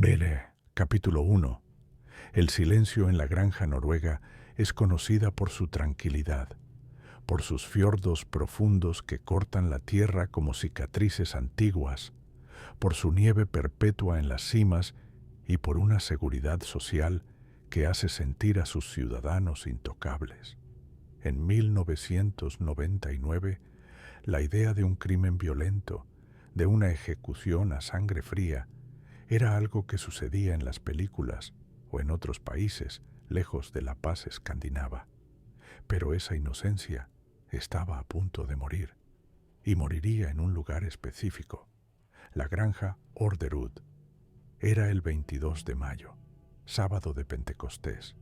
Vele, capítulo 1. El silencio en la granja noruega es conocida por su tranquilidad, por sus fiordos profundos que cortan la tierra como cicatrices antiguas, por su nieve perpetua en las cimas y por una seguridad social que hace sentir a sus ciudadanos intocables. En 1999, la idea de un crimen violento, de una ejecución a sangre fría, era algo que sucedía en las películas o en otros países lejos de la paz escandinava. Pero esa inocencia estaba a punto de morir, y moriría en un lugar específico, la granja Orderud. Era el 22 de mayo, sábado de Pentecostés.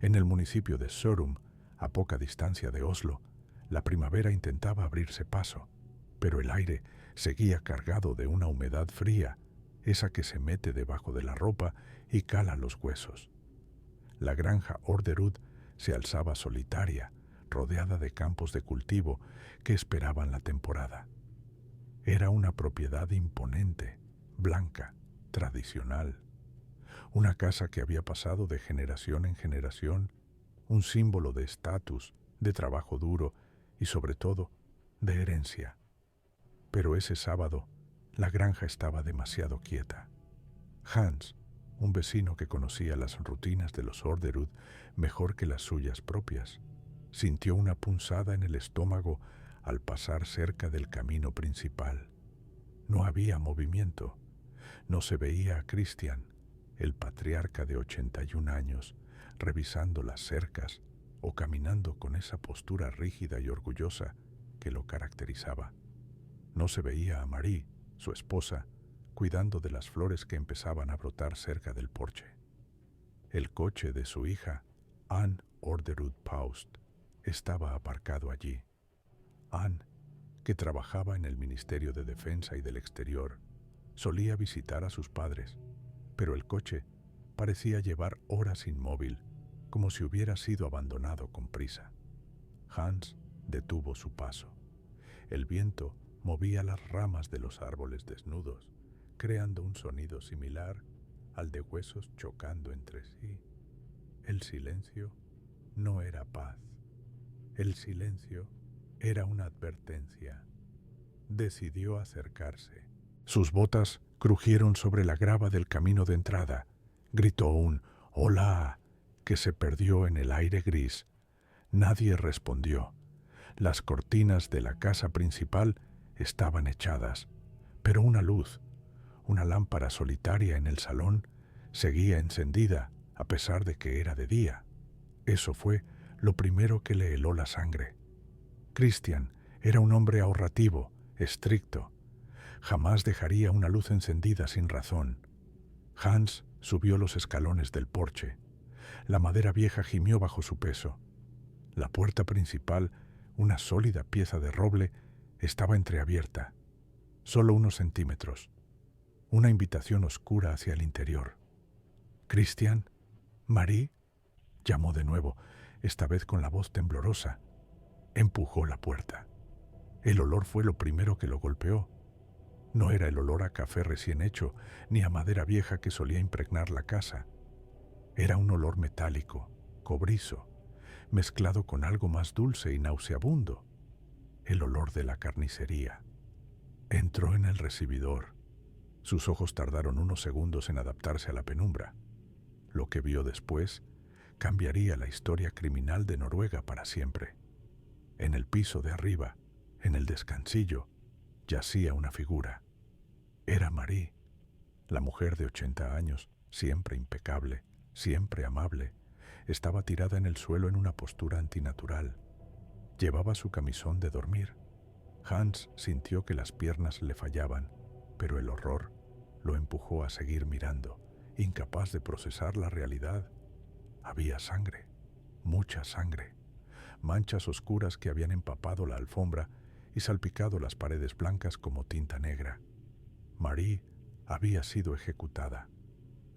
En el municipio de Sørum, a poca distancia de Oslo, la primavera intentaba abrirse paso, pero el aire seguía cargado de una humedad fría, esa que se mete debajo de la ropa y cala los huesos. La granja Orderud se alzaba solitaria, rodeada de campos de cultivo que esperaban la temporada. Era una propiedad imponente, blanca, tradicional. Una casa que había pasado de generación en generación, un símbolo de estatus, de trabajo duro y sobre todo de herencia. Pero ese sábado la granja estaba demasiado quieta. Hans, un vecino que conocía las rutinas de los Orderud mejor que las suyas propias, sintió una punzada en el estómago al pasar cerca del camino principal. No había movimiento. No se veía a Christian, el patriarca de 81 años, revisando las cercas o caminando con esa postura rígida y orgullosa que lo caracterizaba. No se veía a Marie, su esposa, cuidando de las flores que empezaban a brotar cerca del porche. El coche de su hija, Anne Orderud Paust, estaba aparcado allí. Anne, que trabajaba en el Ministerio de Defensa y del Exterior, solía visitar a sus padres, pero el coche parecía llevar horas inmóvil, como si hubiera sido abandonado con prisa. Hans detuvo su paso. El viento movía las ramas de los árboles desnudos, creando un sonido similar al de huesos chocando entre sí. El silencio no era paz. El silencio era una advertencia. Decidió acercarse. Sus botas crujieron sobre la grava del camino de entrada. Gritó un «Hola», que se perdió en el aire gris. Nadie respondió. Las cortinas de la casa principal estaban echadas, pero una luz, una lámpara solitaria en el salón, seguía encendida a pesar de que era de día. Eso fue lo primero que le heló la sangre. Christian era un hombre ahorrativo, estricto. Jamás dejaría una luz encendida sin razón. Hans subió los escalones del porche. La madera vieja gimió bajo su peso. La puerta principal, una sólida pieza de roble, estaba entreabierta, solo unos centímetros. Una invitación oscura hacia el interior. «¿Christian? ¿Marie?», llamó de nuevo, esta vez con la voz temblorosa. Empujó la puerta. El olor fue lo primero que lo golpeó. No era el olor a café recién hecho, ni a madera vieja que solía impregnar la casa. Era un olor metálico, cobrizo, mezclado con algo más dulce y nauseabundo. El olor de la carnicería. Entró en el recibidor. Sus ojos tardaron unos segundos en adaptarse a la penumbra. Lo que vio después cambiaría la historia criminal de Noruega para siempre. En el piso de arriba, en el descansillo, yacía una figura. Era Marie, la mujer de 80 años, siempre impecable, siempre amable. Estaba tirada en el suelo en una postura antinatural. Llevaba su camisón de dormir. Hans sintió que las piernas le fallaban, pero el horror lo empujó a seguir mirando, incapaz de procesar la realidad. Había sangre, mucha sangre, manchas oscuras que habían empapado la alfombra y salpicado las paredes blancas como tinta negra. Marie había sido ejecutada.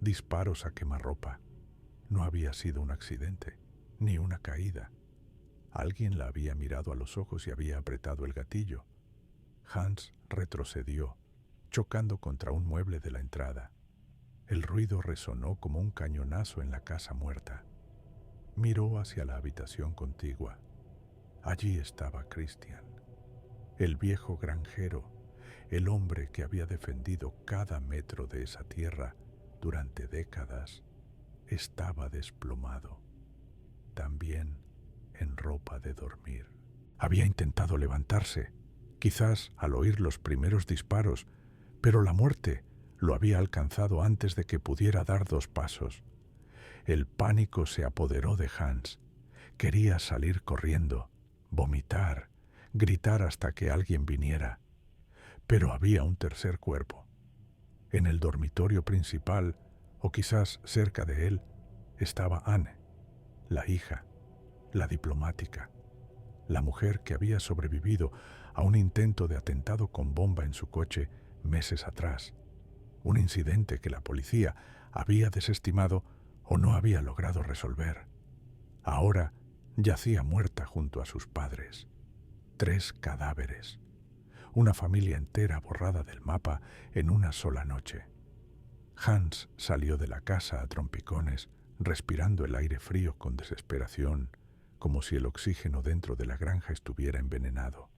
Disparos a quemarropa. No había sido un accidente, ni una caída. Alguien la había mirado a los ojos y había apretado el gatillo. Hans retrocedió, chocando contra un mueble de la entrada. El ruido resonó como un cañonazo en la casa muerta. Miró hacia la habitación contigua. Allí estaba Christian, el viejo granjero, el hombre que había defendido cada metro de esa tierra durante décadas. Estaba desplomado, también en ropa de dormir. Había intentado levantarse, quizás al oír los primeros disparos, pero la muerte lo había alcanzado antes de que pudiera dar 2 pasos. El pánico se apoderó de Hans. Quería salir corriendo, vomitar, gritar hasta que alguien viniera. Pero había un tercer cuerpo. En el dormitorio principal, o quizás cerca de él, estaba Anne, la hija, la diplomática, la mujer que había sobrevivido a un intento de atentado con bomba en su coche meses atrás, un incidente que la policía había desestimado o no había logrado resolver. Ahora yacía muerta junto a sus padres. 3 cadáveres. Una familia entera borrada del mapa en una sola noche. Hans salió de la casa a trompicones, respirando el aire frío con desesperación, como si el oxígeno dentro de la granja estuviera envenenado.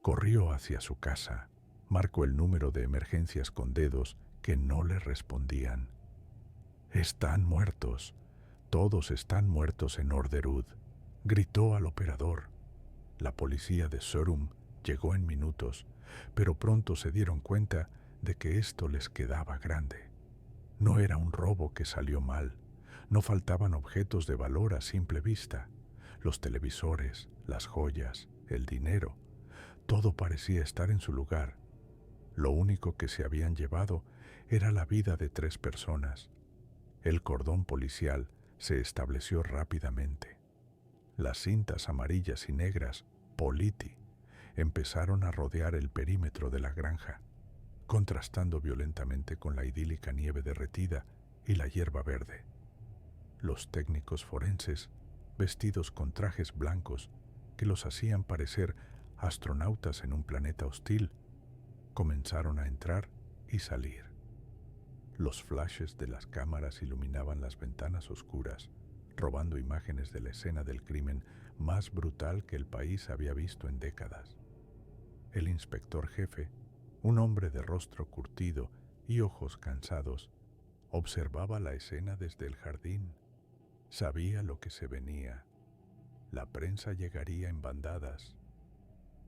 Corrió hacia su casa, marcó el número de emergencias con dedos que no le respondían. «Están muertos, todos están muertos en Orderud», gritó al operador. La policía de Sørum llegó en minutos, pero pronto se dieron cuenta de que esto les quedaba grande. No era un robo que salió mal, no faltaban objetos de valor a simple vista. Los televisores, las joyas, el dinero, todo parecía estar en su lugar. Lo único que se habían llevado era la vida de 3 personas. El cordón policial se estableció rápidamente. Las cintas amarillas y negras, Politi, empezaron a rodear el perímetro de la granja, contrastando violentamente con la idílica nieve derretida y la hierba verde. Los técnicos forenses, vestidos con trajes blancos que los hacían parecer astronautas en un planeta hostil, comenzaron a entrar y salir. Los flashes de las cámaras iluminaban las ventanas oscuras, robando imágenes de la escena del crimen más brutal que el país había visto en décadas. El inspector jefe, un hombre de rostro curtido y ojos cansados, observaba la escena desde el jardín. Sabía lo que se venía. La prensa llegaría en bandadas.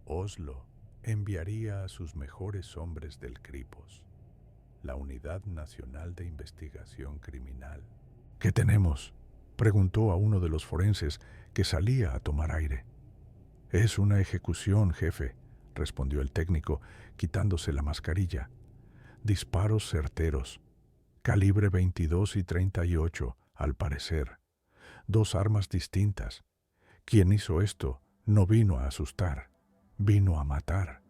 Oslo enviaría a sus mejores hombres del Kripos, la Unidad Nacional de Investigación Criminal. «¿Qué tenemos?», preguntó a uno de los forenses que salía a tomar aire. «Es una ejecución, jefe», respondió el técnico, quitándose la mascarilla. «Disparos certeros, calibre 22 y 38, al parecer. 2 armas distintas. Quien hizo esto no vino a asustar, vino a matar»,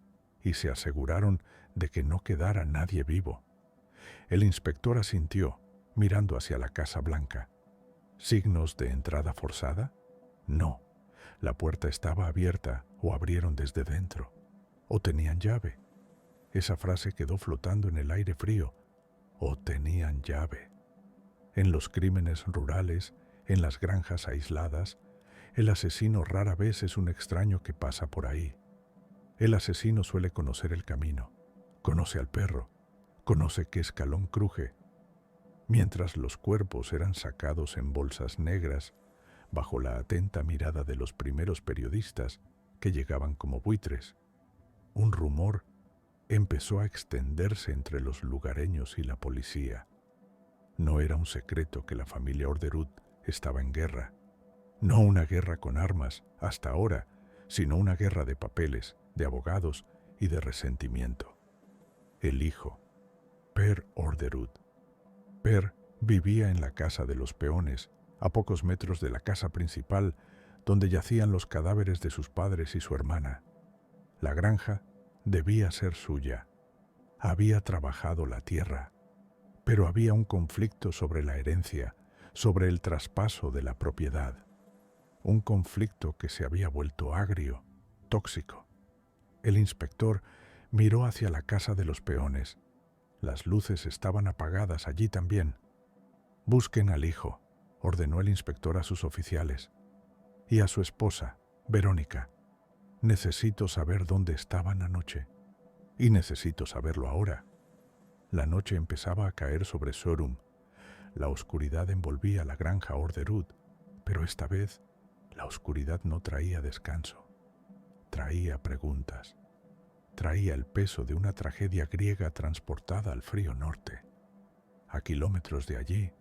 y se aseguraron de que no quedara nadie vivo. El inspector asintió, mirando hacia la Casa Blanca. ¿Signos de entrada forzada? No. La puerta estaba abierta o abrieron desde dentro. O tenían llave. Esa frase quedó flotando en el aire frío. O tenían llave. En los crímenes rurales, en las granjas aisladas, el asesino rara vez es un extraño que pasa por ahí. El asesino suele conocer el camino, conoce al perro, conoce qué escalón cruje. Mientras los cuerpos eran sacados en bolsas negras, bajo la atenta mirada de los primeros periodistas que llegaban como buitres, un rumor empezó a extenderse entre los lugareños y la policía. No era un secreto que la familia Orderud estaba en guerra. No una guerra con armas, hasta ahora, sino una guerra de papeles, de abogados y de resentimiento. El hijo, Per Orderud. Per vivía en la casa de los peones, a pocos metros de la casa principal, donde yacían los cadáveres de sus padres y su hermana. La granja debía ser suya. Había trabajado la tierra, pero había un conflicto sobre la herencia, sobre el traspaso de la propiedad. Un conflicto que se había vuelto agrio, tóxico. El inspector miró hacia la casa de los peones. Las luces estaban apagadas allí también. «Busquen al hijo», ordenó el inspector a sus oficiales. «Y a su esposa, Verónica. Necesito saber dónde estaban anoche. Y necesito saberlo ahora». La noche empezaba a caer sobre Sörum. La oscuridad envolvía la granja Orderud, pero esta vez la oscuridad no traía descanso. Traía preguntas. Traía el peso de una tragedia griega transportada al frío norte. A kilómetros de allí,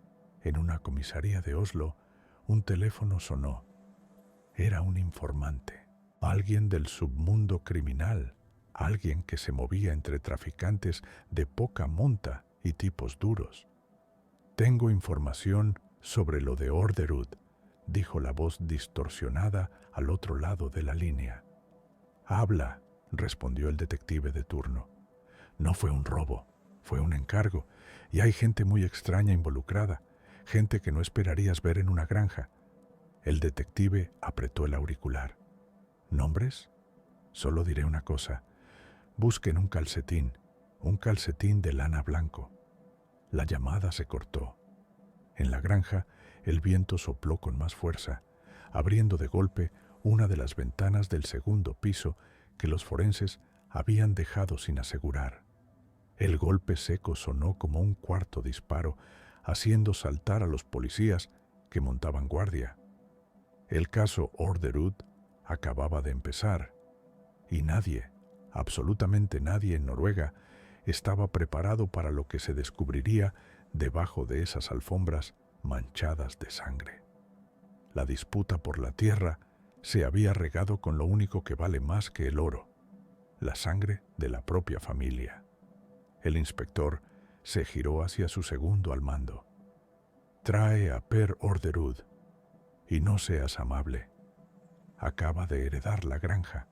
en una comisaría de Oslo, un teléfono sonó. Era un informante, alguien del submundo criminal, alguien que se movía entre traficantes de poca monta y tipos duros. «Tengo información sobre lo de Orderud», dijo la voz distorsionada al otro lado de la línea. «Habla», respondió el detective de turno. «No fue un robo, fue un encargo, y hay gente muy extraña involucrada, gente que no esperarías ver en una granja». El detective apretó el auricular. «¿Nombres? Solo diré una cosa. Busquen un calcetín de lana blanco». La llamada se cortó. En la granja, el viento sopló con más fuerza, abriendo de golpe una de las ventanas del segundo piso que los forenses habían dejado sin asegurar. El golpe seco sonó como un cuarto disparo, haciendo saltar a los policías que montaban guardia. El caso Orderud acababa de empezar, y nadie, absolutamente nadie en Noruega, estaba preparado para lo que se descubriría debajo de esas alfombras manchadas de sangre. La disputa por la tierra se había regado con lo único que vale más que el oro, la sangre de la propia familia. El inspector se giró hacia su segundo al mando. «Trae a Per Orderud, y no seas amable. Acaba de heredar la granja,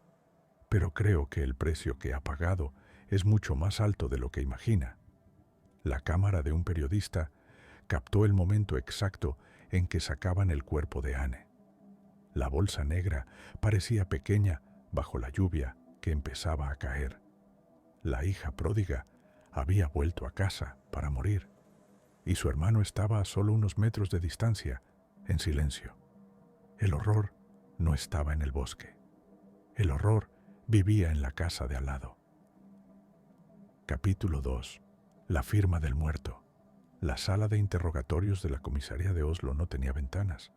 pero creo que el precio que ha pagado es mucho más alto de lo que imagina». La cámara de un periodista captó el momento exacto en que sacaban el cuerpo de Anne. La bolsa negra parecía pequeña bajo la lluvia que empezaba a caer. La hija pródiga había vuelto a casa para morir, y su hermano estaba a solo unos metros de distancia, en silencio. El horror no estaba en el bosque. El horror vivía en la casa de al lado. Capítulo 2. La firma del muerto. La sala de interrogatorios de la comisaría de Oslo no tenía ventanas.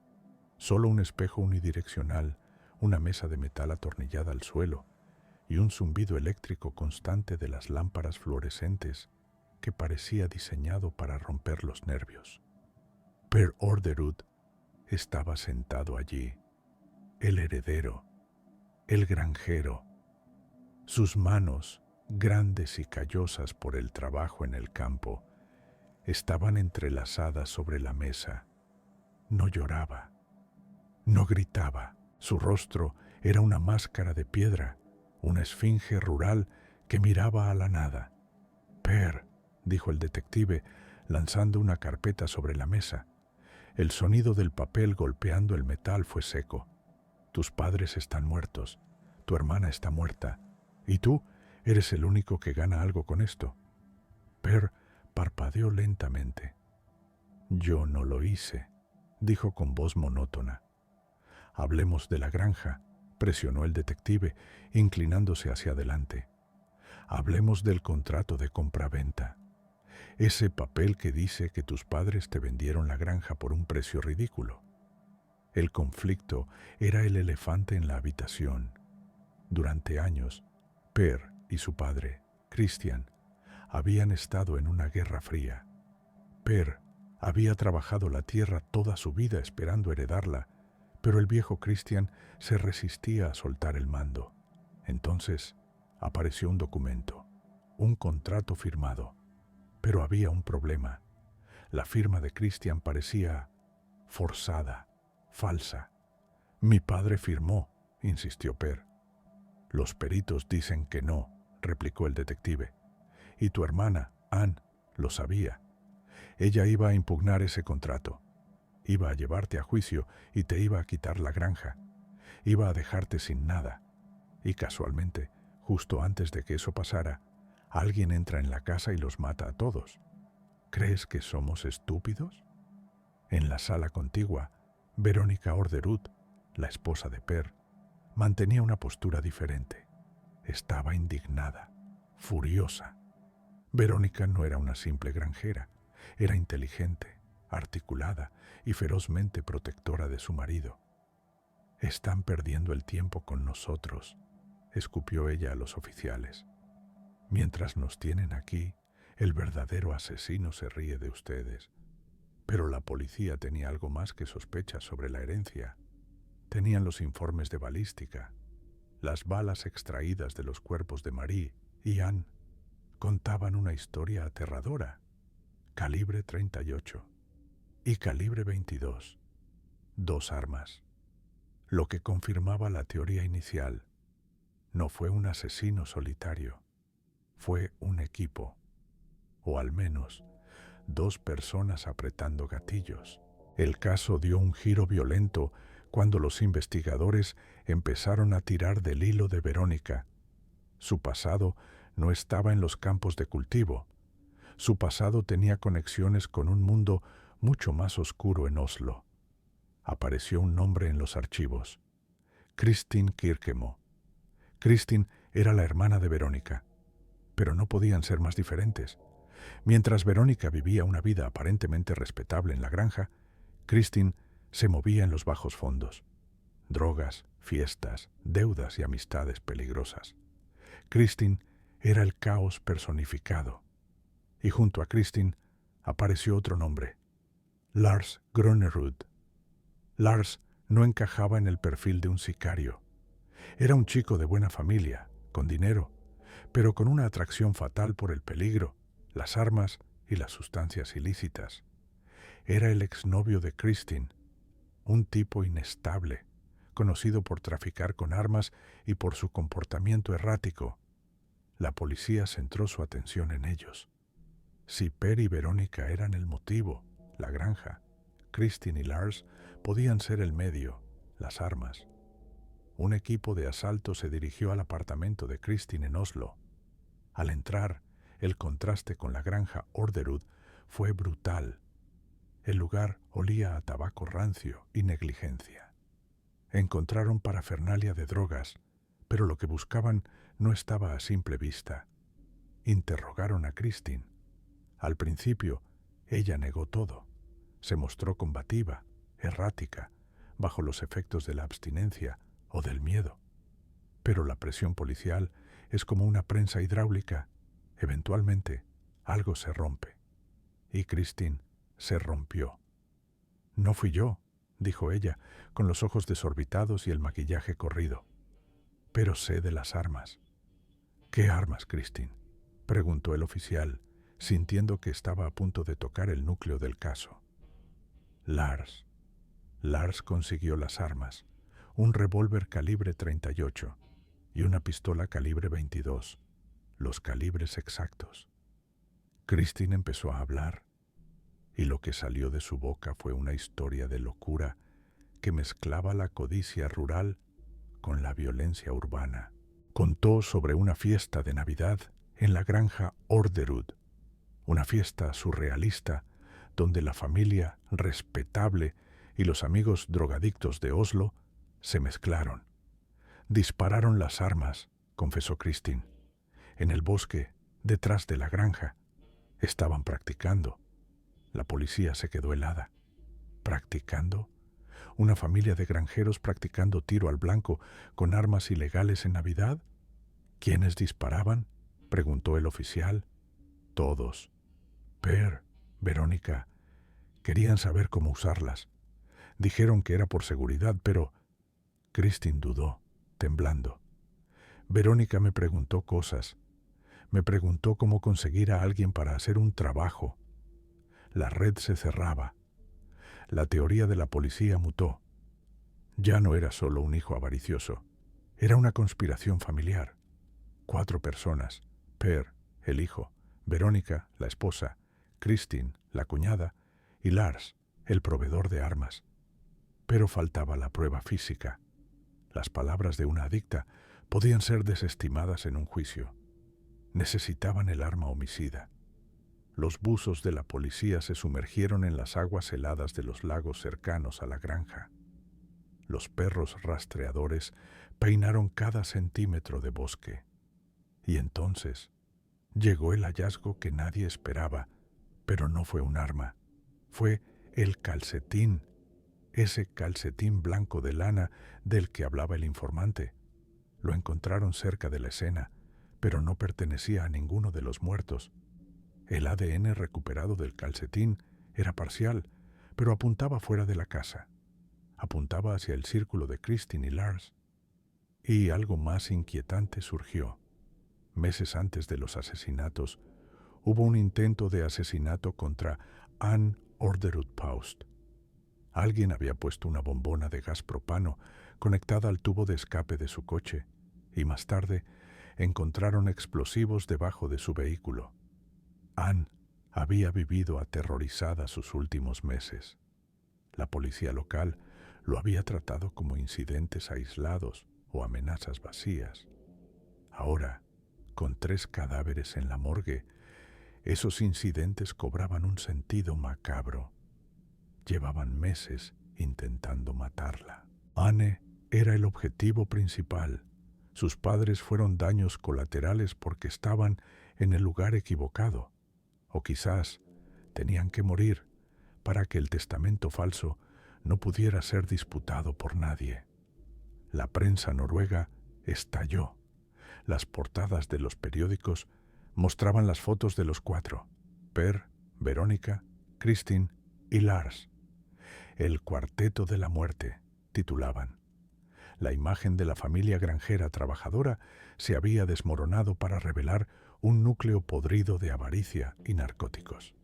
Solo un espejo unidireccional, una mesa de metal atornillada al suelo y un zumbido eléctrico constante de las lámparas fluorescentes que parecía diseñado para romper los nervios. Per Orderud estaba sentado allí, el heredero, el granjero. Sus manos, grandes y callosas por el trabajo en el campo, estaban entrelazadas sobre la mesa. No lloraba, no gritaba. Su rostro era una máscara de piedra, una esfinge rural que miraba a la nada. «Per», dijo el detective, lanzando una carpeta sobre la mesa. El sonido del papel golpeando el metal fue seco. «Tus padres están muertos, tu hermana está muerta, y tú eres el único que gana algo con esto». Per parpadeó lentamente. «Yo no lo hice», dijo con voz monótona. «Hablemos de la granja», presionó el detective, inclinándose hacia adelante. «Hablemos del contrato de compraventa. Ese papel que dice que tus padres te vendieron la granja por un precio ridículo». El conflicto era el elefante en la habitación. Durante años, Per y su padre, Christian, habían estado en una guerra fría. Per había trabajado la tierra toda su vida esperando heredarla, pero el viejo Christian se resistía a soltar el mando. Entonces apareció un documento, un contrato firmado. Pero había un problema. La firma de Christian parecía forzada, falsa. «Mi padre firmó», insistió Per. «Los peritos dicen que no», replicó el detective. «Y tu hermana, Anne, lo sabía. Ella iba a impugnar ese contrato. Iba a llevarte a juicio y te iba a quitar la granja. Iba a dejarte sin nada. Y casualmente, justo antes de que eso pasara, Alguien entra en la casa y los mata a todos. ¿Crees que somos estúpidos? En la sala contigua, Verónica Orderud, la esposa de Per, mantenía una postura diferente. Estaba indignada, furiosa. Verónica no era una simple granjera, era inteligente, articulada y ferozmente protectora de su marido. «Están perdiendo el tiempo con nosotros», escupió ella a los oficiales. «Mientras nos tienen aquí, el verdadero asesino se ríe de ustedes». Pero la policía tenía algo más que sospechas sobre la herencia. Tenían los informes de balística. Las balas extraídas de los cuerpos de Marie y Anne contaban una historia aterradora. Calibre 38 y calibre 22. 2 armas. Lo que confirmaba la teoría inicial. No fue un asesino solitario. Fue un equipo. O al menos 2 personas apretando gatillos. El caso dio un giro violento cuando los investigadores empezaron a tirar del hilo de Verónica. Su pasado no estaba en los campos de cultivo. Su pasado tenía conexiones con un mundo mucho más oscuro en Oslo. Apareció un nombre en los archivos: Kristin Kirkemo. Kristin era la hermana de Verónica, pero no podían ser más diferentes. Mientras Verónica vivía una vida aparentemente respetable en la granja, Kristin se movía en los bajos fondos. Drogas, fiestas, deudas y amistades peligrosas. Kristin era el caos personificado. Y junto a Kristin apareció otro nombre: Lars Gronerud. Lars no encajaba en el perfil de un sicario. Era un chico de buena familia, con dinero, pero con una atracción fatal por el peligro, las armas y las sustancias ilícitas. Era el exnovio de Kristin, un tipo inestable, conocido por traficar con armas y por su comportamiento errático. La policía centró su atención en ellos. Si Per y Verónica eran el motivo, la granja, Kristin y Lars podían ser el medio, las armas. Un equipo de asalto se dirigió al apartamento de Kristin en Oslo. Al entrar, el contraste con la granja Orderud fue brutal. El lugar olía a tabaco rancio y negligencia. Encontraron parafernalia de drogas, pero lo que buscaban no estaba a simple vista. Interrogaron a Kristin. Al principio, ella negó todo. Se mostró combativa, errática, bajo los efectos de la abstinencia o del miedo. Pero la presión policial es como una prensa hidráulica. Eventualmente, algo se rompe. Y Kristin se rompió. «No fui yo», dijo ella, con los ojos desorbitados y el maquillaje corrido. «Pero sé de las armas». «¿Qué armas, Kristin?», preguntó el oficial, sintiendo que estaba a punto de tocar el núcleo del caso. Lars. Lars consiguió las armas, un revólver calibre 38 y una pistola calibre 22, los calibres exactos. Kristin empezó a hablar, y lo que salió de su boca fue una historia de locura que mezclaba la codicia rural con la violencia urbana. Contó sobre una fiesta de Navidad en la granja Orderud, una fiesta surrealista donde la familia respetable y los amigos drogadictos de Oslo se mezclaron. Dispararon las armas, confesó Kristin. En el bosque, detrás de la granja, estaban practicando. La policía se quedó helada. ¿Practicando? ¿Una familia de granjeros practicando tiro al blanco con armas ilegales en Navidad? ¿Quiénes disparaban?, preguntó el oficial. Todos. Per, Verónica, querían saber cómo usarlas. Dijeron que era por seguridad, pero... Kristin dudó, temblando. Verónica me preguntó cosas. Me preguntó cómo conseguir a alguien para hacer un trabajo. La red se cerraba. La teoría de la policía mutó. Ya no era solo un hijo avaricioso. Era una conspiración familiar. 4 personas: Per, el hijo; Verónica, la esposa; Kristin, la cuñada; y Lars, el proveedor de armas. Pero faltaba la prueba física. Las palabras de una adicta podían ser desestimadas en un juicio. Necesitaban el arma homicida. Los buzos de la policía se sumergieron en las aguas heladas de los lagos cercanos a la granja. Los perros rastreadores peinaron cada centímetro de bosque. Y entonces llegó el hallazgo que nadie esperaba, pero no fue un arma. Fue el calcetín, ese calcetín blanco de lana del que hablaba el informante. Lo encontraron cerca de la escena, pero no pertenecía a ninguno de los muertos. El ADN recuperado del calcetín era parcial, pero apuntaba fuera de la casa. Apuntaba hacia el círculo de Christine y Lars. Y algo más inquietante surgió. Meses antes de los asesinatos, hubo un intento de asesinato contra Anne Orderud-Paust. Alguien había puesto una bombona de gas propano conectada al tubo de escape de su coche, y más tarde encontraron explosivos debajo de su vehículo. Anne había vivido aterrorizada sus últimos meses. La policía local lo había tratado como incidentes aislados o amenazas vacías. Ahora, con 3 cadáveres en la morgue, esos incidentes cobraban un sentido macabro. Llevaban meses intentando matarla. Anne era el objetivo principal. Sus padres fueron daños colaterales porque estaban en el lugar equivocado. O quizás tenían que morir para que el testamento falso no pudiera ser disputado por nadie. La prensa noruega estalló. Las portadas de los periódicos mostraban las fotos de los 4, Per, Verónica, Christine y Lars. El cuarteto de la muerte, titulaban. La imagen de la familia granjera trabajadora se había desmoronado para revelar un núcleo podrido de avaricia y narcóticos.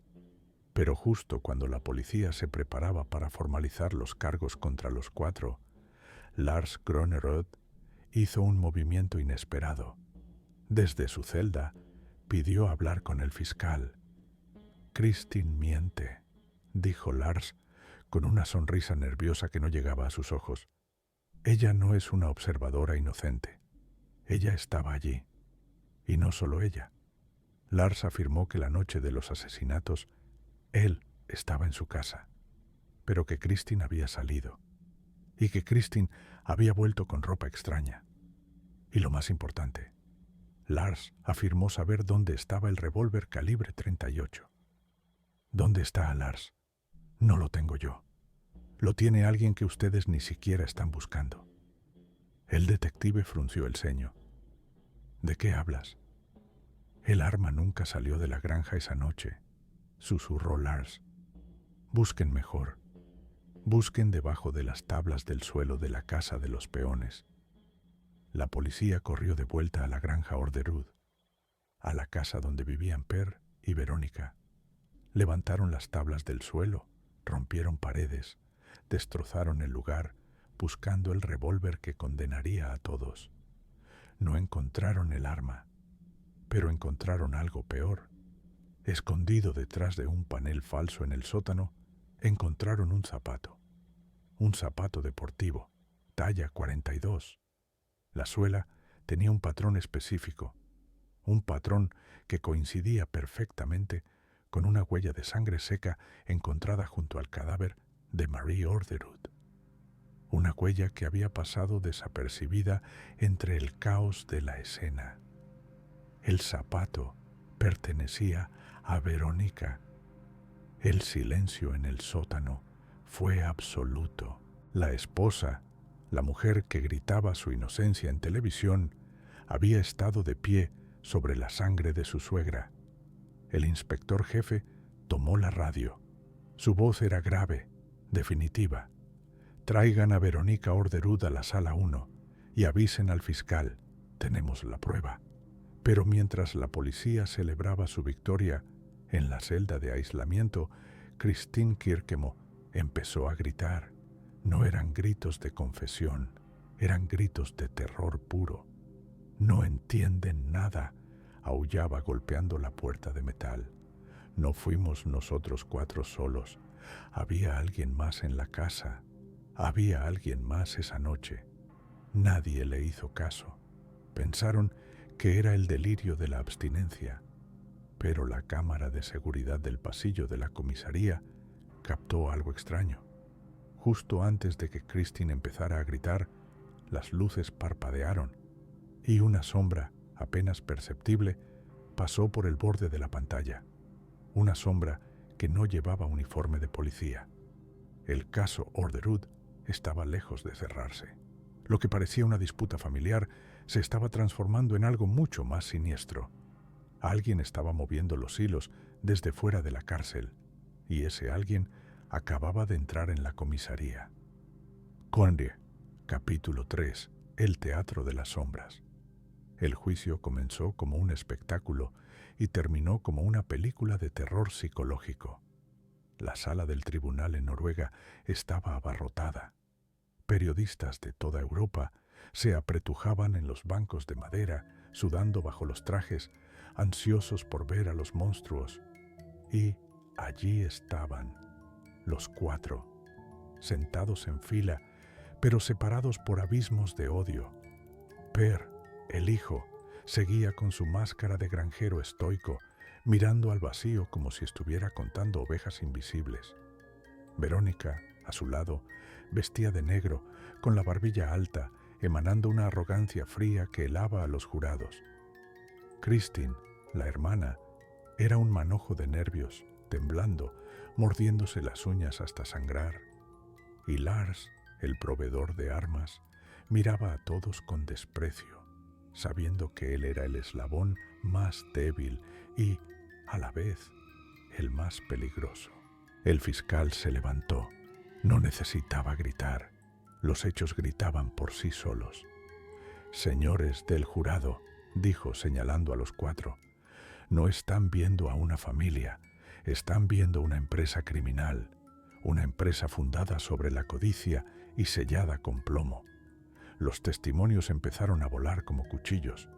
Pero justo cuando la policía se preparaba para formalizar los cargos contra los 4, Lars Gronerud hizo un movimiento inesperado. Desde su celda, pidió hablar con el fiscal. «Christine miente», dijo Lars con una sonrisa nerviosa que no llegaba a sus ojos. «Ella no es una observadora inocente. Ella estaba allí. Y no solo ella». Lars afirmó que la noche de los asesinatos, él estaba en su casa, pero que Christine había salido, y que Christine había vuelto con ropa extraña. Y lo más importante, Lars afirmó saber dónde estaba el revólver calibre 38. «¿Dónde está Lars? No lo tengo yo. Lo tiene alguien que ustedes ni siquiera están buscando». El detective frunció el ceño. «¿De qué hablas?» «El arma nunca salió de la granja esa noche», susurró Lars. «Busquen mejor. Busquen debajo de las tablas del suelo de la casa de los peones». La policía corrió de vuelta a la granja Orderud, a la casa donde vivían Per y Verónica. Levantaron las tablas del suelo, rompieron paredes, destrozaron el lugar, buscando el revólver que condenaría a todos. No encontraron el arma, pero encontraron algo peor. Escondido detrás de un panel falso en el sótano, encontraron un zapato deportivo, talla 42. La suela tenía un patrón específico, un patrón que coincidía perfectamente con una huella de sangre seca encontrada junto al cadáver de Marie Orderud. Una huella que había pasado desapercibida entre el caos de la escena. El zapato pertenecía a Verónica. El silencio en el sótano fue absoluto. La esposa, la mujer que gritaba su inocencia en televisión, había estado de pie sobre la sangre de su suegra. El inspector jefe tomó la radio. Su voz era grave, definitiva. «Traigan a Verónica Orderud a la sala 1 y avisen al fiscal. Tenemos la prueba». Pero mientras la policía celebraba su victoria en la celda de aislamiento, Christine Kirkemo empezó a gritar. No eran gritos de confesión, eran gritos de terror puro. «No entienden nada», aullaba golpeando la puerta de metal. «No fuimos nosotros 4 solos. Había alguien más en la casa. Había alguien más esa noche». Nadie le hizo caso. Pensaron que era el delirio de la abstinencia, pero la cámara de seguridad del pasillo de la comisaría captó algo extraño. Justo antes de que Christine empezara a gritar, las luces parpadearon y una sombra apenas perceptible pasó por el borde de la pantalla. Una sombra que no llevaba uniforme de policía. El caso Orderud estaba lejos de cerrarse. Lo que parecía una disputa familiar se estaba transformando en algo mucho más siniestro. Alguien estaba moviendo los hilos desde fuera de la cárcel, y ese alguien acababa de entrar en la comisaría. Conde, capítulo 3. El teatro de las sombras. El juicio comenzó como un espectáculo y terminó como una película de terror psicológico. La sala del tribunal en Noruega estaba abarrotada. Periodistas de toda Europa se apretujaban en los bancos de madera, sudando bajo los trajes, ansiosos por ver a los monstruos. Y allí estaban, los cuatro, sentados en fila, pero separados por abismos de odio. Per, el hijo, seguía con su máscara de granjero estoico, mirando al vacío como si estuviera contando ovejas invisibles. Verónica, a su lado, vestía de negro, con la barbilla alta, emanando una arrogancia fría que helaba a los jurados. Christine, la hermana, era un manojo de nervios, temblando, mordiéndose las uñas hasta sangrar. Y Lars, el proveedor de armas, miraba a todos con desprecio, sabiendo que él era el eslabón más débil y, a la vez, el más peligroso. El fiscal se levantó. No necesitaba gritar. Los hechos gritaban por sí solos. «Señores del jurado», dijo señalando a los cuatro, «no están viendo a una familia, están viendo una empresa criminal, una empresa fundada sobre la codicia y sellada con plomo». Los testimonios empezaron a volar como cuchillos.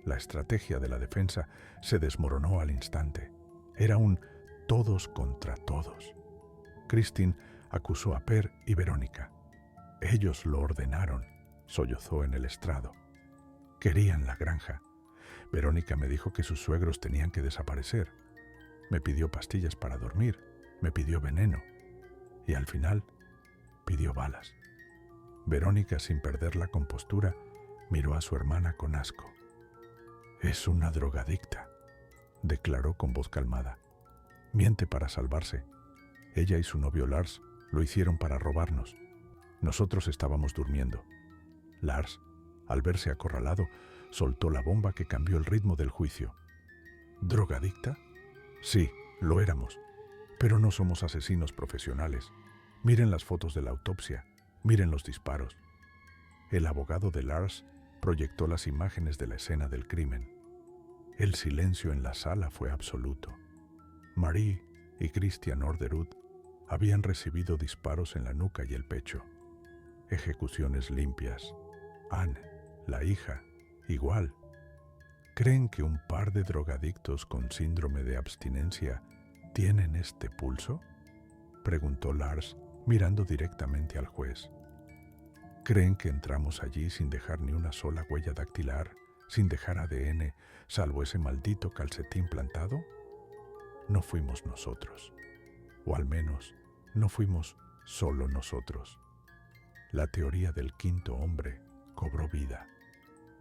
La estrategia de la defensa se desmoronó al instante. Era un todos contra todos. Christine acusó a Per y Verónica. «Ellos lo ordenaron», sollozó en el estrado. «Querían la granja. Verónica me dijo que sus suegros tenían que desaparecer. Me pidió pastillas para dormir, me pidió veneno y al final pidió balas». Verónica, sin perder la compostura, miró a su hermana con asco. «Es una drogadicta», declaró con voz calmada. «Miente para salvarse. Ella y su novio Lars lo hicieron para robarnos. Nosotros estábamos durmiendo». Lars, al verse acorralado, soltó la bomba que cambió el ritmo del juicio. «¿Drogadicta? Sí, lo éramos. Pero no somos asesinos profesionales. Miren las fotos de la autopsia. Miren los disparos». El abogado de Lars proyectó las imágenes de la escena del crimen. El silencio en la sala fue absoluto. Marie y Christian Orderud habían recibido disparos en la nuca y el pecho. Ejecuciones limpias. Anne, la hija, igual. ¿Creen que un par de drogadictos con síndrome de abstinencia tienen este pulso?, preguntó Lars, mirando directamente al juez. ¿Creen que entramos allí sin dejar ni una sola huella dactilar, sin dejar ADN, salvo ese maldito calcetín plantado? No fuimos nosotros. O al menos, no fuimos solo nosotros. La teoría del quinto hombre cobró vida.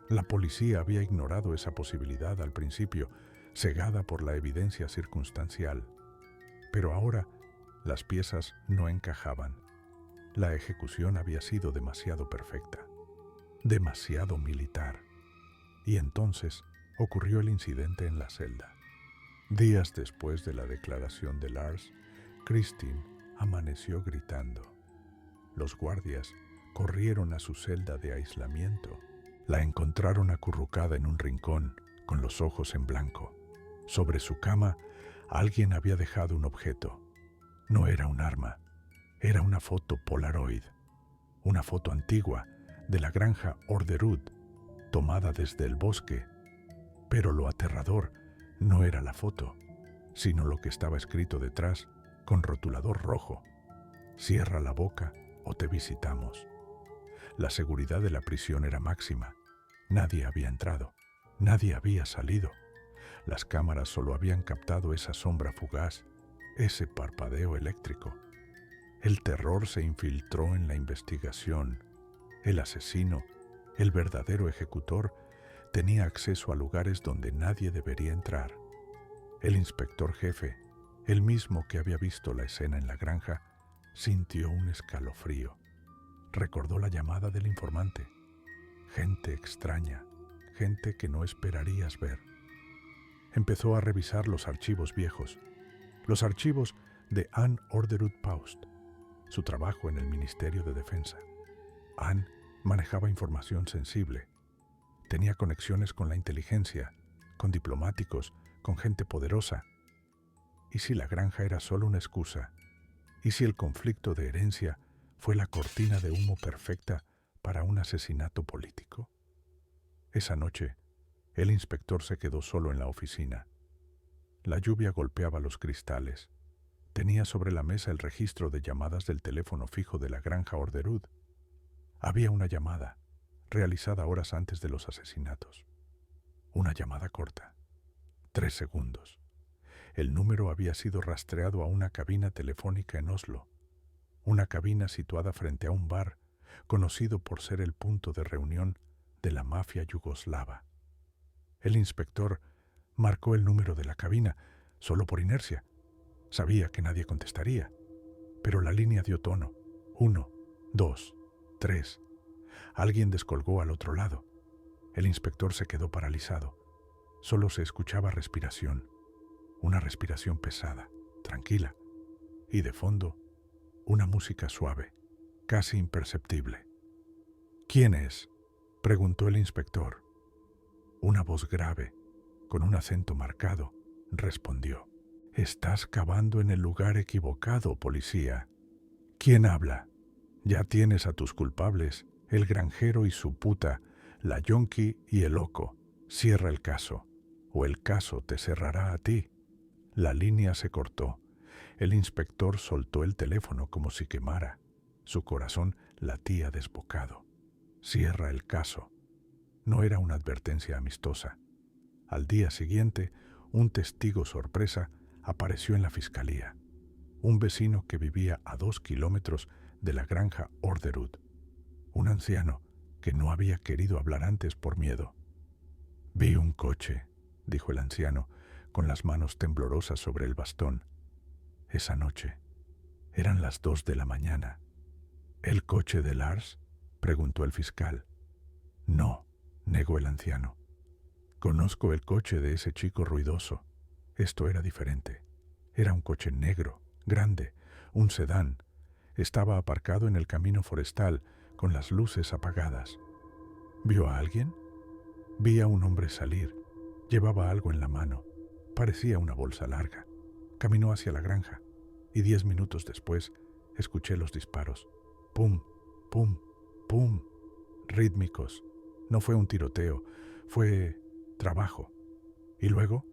La policía había ignorado esa posibilidad al principio, cegada por la evidencia circunstancial. Pero ahora las piezas no encajaban. La ejecución había sido demasiado perfecta, demasiado militar. Y entonces ocurrió el incidente en la celda. Días después de la declaración de Lars, Christine amaneció gritando. Los guardias corrieron a su celda de aislamiento. La encontraron acurrucada en un rincón, con los ojos en blanco. Sobre su cama, alguien había dejado un objeto. No era un arma, era una foto Polaroid, una foto antigua de la granja Orderud, tomada desde el bosque. Pero lo aterrador no era la foto, sino lo que estaba escrito detrás con rotulador rojo. «Cierra la boca o te visitamos». La seguridad de la prisión era máxima. Nadie había entrado. Nadie había salido. Las cámaras solo habían captado esa sombra fugaz, ese parpadeo eléctrico. El terror se infiltró en la investigación. El asesino, el verdadero ejecutor, tenía acceso a lugares donde nadie debería entrar. El inspector jefe, el mismo que había visto la escena en la granja, sintió un escalofrío. Recordó la llamada del informante. Gente extraña, gente que no esperarías ver. Empezó a revisar los archivos viejos, los archivos de Anne Orderud Paust, su trabajo en el Ministerio de Defensa. Anne manejaba información sensible. Tenía conexiones con la inteligencia, con diplomáticos, con gente poderosa. ¿Y si la granja era solo una excusa? ¿Y si el conflicto de herencia fue la cortina de humo perfecta para un asesinato político? Esa noche, el inspector se quedó solo en la oficina. La lluvia golpeaba los cristales. Tenía sobre la mesa el registro de llamadas del teléfono fijo de la granja Orderud. Había una llamada, realizada horas antes de los asesinatos. Una llamada corta. 3 segundos. El número había sido rastreado a una cabina telefónica en Oslo. Una cabina situada frente a un bar, conocido por ser el punto de reunión de la mafia yugoslava. El inspector marcó el número de la cabina, solo por inercia. Sabía que nadie contestaría, pero la línea dio tono. 1, 2, 3. Alguien descolgó al otro lado. El inspector se quedó paralizado. Solo se escuchaba respiración, una respiración pesada, tranquila, y de fondo, una música suave, casi imperceptible. ¿Quién es?, preguntó el inspector. Una voz grave, con un acento marcado, respondió. «Estás cavando en el lugar equivocado, policía». «¿Quién habla?» «Ya tienes a tus culpables, el granjero y su puta, la yonki y el loco. Cierra el caso, o el caso te cerrará a ti». La línea se cortó. El inspector soltó el teléfono como si quemara. Su corazón latía desbocado. «Cierra el caso». No era una advertencia amistosa. Al día siguiente, un testigo sorpresa apareció en la fiscalía. Un vecino que vivía a 2 kilómetros de la granja Orderud. Un anciano que no había querido hablar antes por miedo. «Vi un coche», dijo el anciano, con las manos temblorosas sobre el bastón. Esa noche. Eran las 2 de la mañana. «¿El coche de Lars?», preguntó el fiscal. «No», negó el anciano. «Conozco el coche de ese chico ruidoso». Esto era diferente. Era un coche negro, grande, un sedán. Estaba aparcado en el camino forestal, con las luces apagadas. «¿Vio a alguien?» «Vi a un hombre salir. Llevaba algo en la mano. Parecía una bolsa larga. Caminó hacia la granja, y 10 minutos después escuché los disparos. Pum, pum, pum, rítmicos. No fue un tiroteo, fue trabajo. Y luego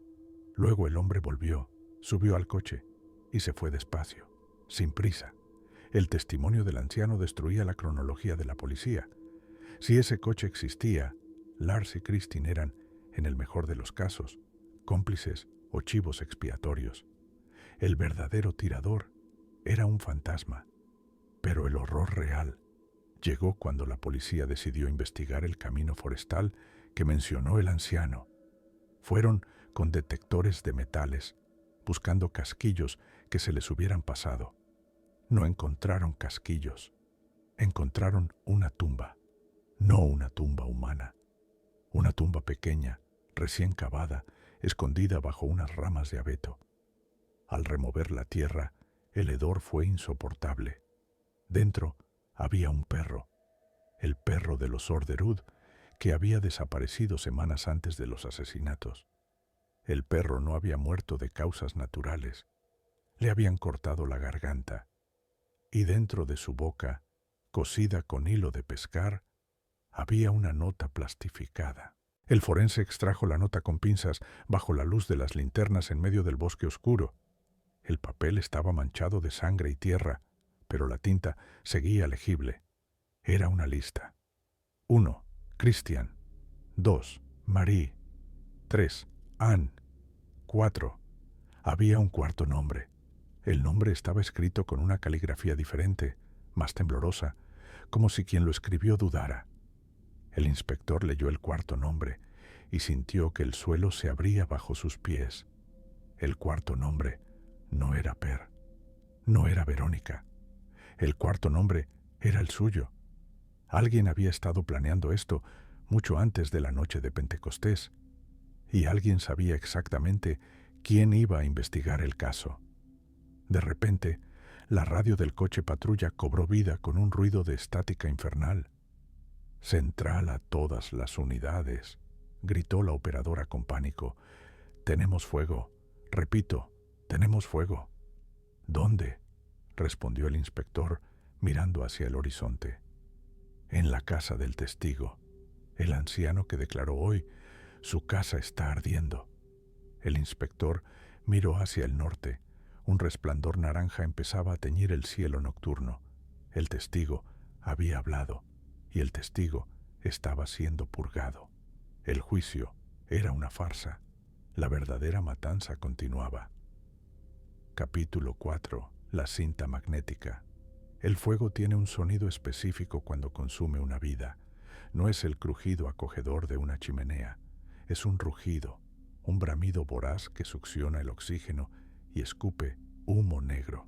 el hombre volvió, subió al coche y se fue despacio, sin prisa. El testimonio del anciano destruía la cronología de la policía. Si ese coche existía, Lars y Kristin eran, en el mejor de los casos, cómplices o chivos expiatorios. El verdadero tirador era un fantasma, pero el horror real llegó cuando la policía decidió investigar el camino forestal que mencionó el anciano. Fueron con detectores de metales, buscando casquillos que se les hubieran pasado. No encontraron casquillos, encontraron una tumba, no una tumba humana, una tumba pequeña, recién cavada, escondida bajo unas ramas de abeto. Al remover la tierra, el hedor fue insoportable. Dentro había un perro, el perro de los Orderud, que había desaparecido semanas antes de los asesinatos. El perro no había muerto de causas naturales. Le habían cortado la garganta, y dentro de su boca, cosida con hilo de pescar, había una nota plastificada. El forense extrajo la nota con pinzas bajo la luz de las linternas en medio del bosque oscuro. El papel estaba manchado de sangre y tierra, pero la tinta seguía legible. Era una lista. 1. Christian. 2. Marie. 3. Ann. 4. Había un cuarto nombre. El nombre estaba escrito con una caligrafía diferente, más temblorosa, como si quien lo escribió dudara. El inspector leyó el cuarto nombre y sintió que el suelo se abría bajo sus pies. El cuarto nombre no era Per, no era Verónica. El cuarto nombre era el suyo. Alguien había estado planeando esto mucho antes de la noche de Pentecostés, y alguien sabía exactamente quién iba a investigar el caso. De repente, la radio del coche patrulla cobró vida con un ruido de estática infernal. «Central a todas las unidades», gritó la operadora con pánico. «Tenemos fuego. Repito, tenemos fuego». «¿Dónde?», respondió el inspector, mirando hacia el horizonte. «En la casa del testigo, el anciano que declaró hoy. Su casa está ardiendo». El inspector miró hacia el norte. Un resplandor naranja empezaba a teñir el cielo nocturno. El testigo había hablado y el testigo estaba siendo purgado. El juicio era una farsa. La verdadera matanza continuaba. Capítulo 4. La cinta magnética. El fuego tiene un sonido específico cuando consume una vida. No es el crujido acogedor de una chimenea. Es un rugido, un bramido voraz que succiona el oxígeno y escupe humo negro.